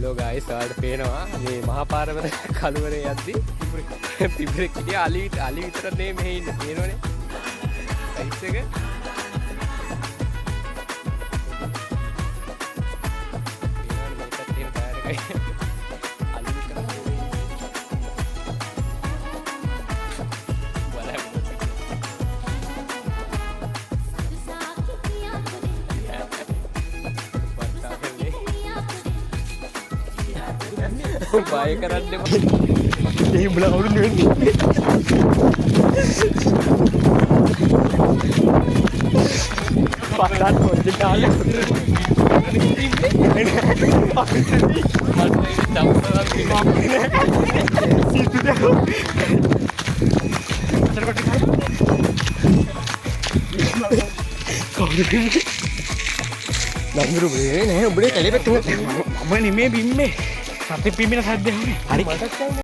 Hello guys ඔයාලට පේනවා මේ මහා පාරවල කළුවරේ යද්දි පිබුරෙක් හිටියා අලි විතර නේ මෙහෙ ඉන්න පේනවනේ සයිස් එක बाय करने यही बुला और नहीं पालन हो जाए Tapi pimpin saja.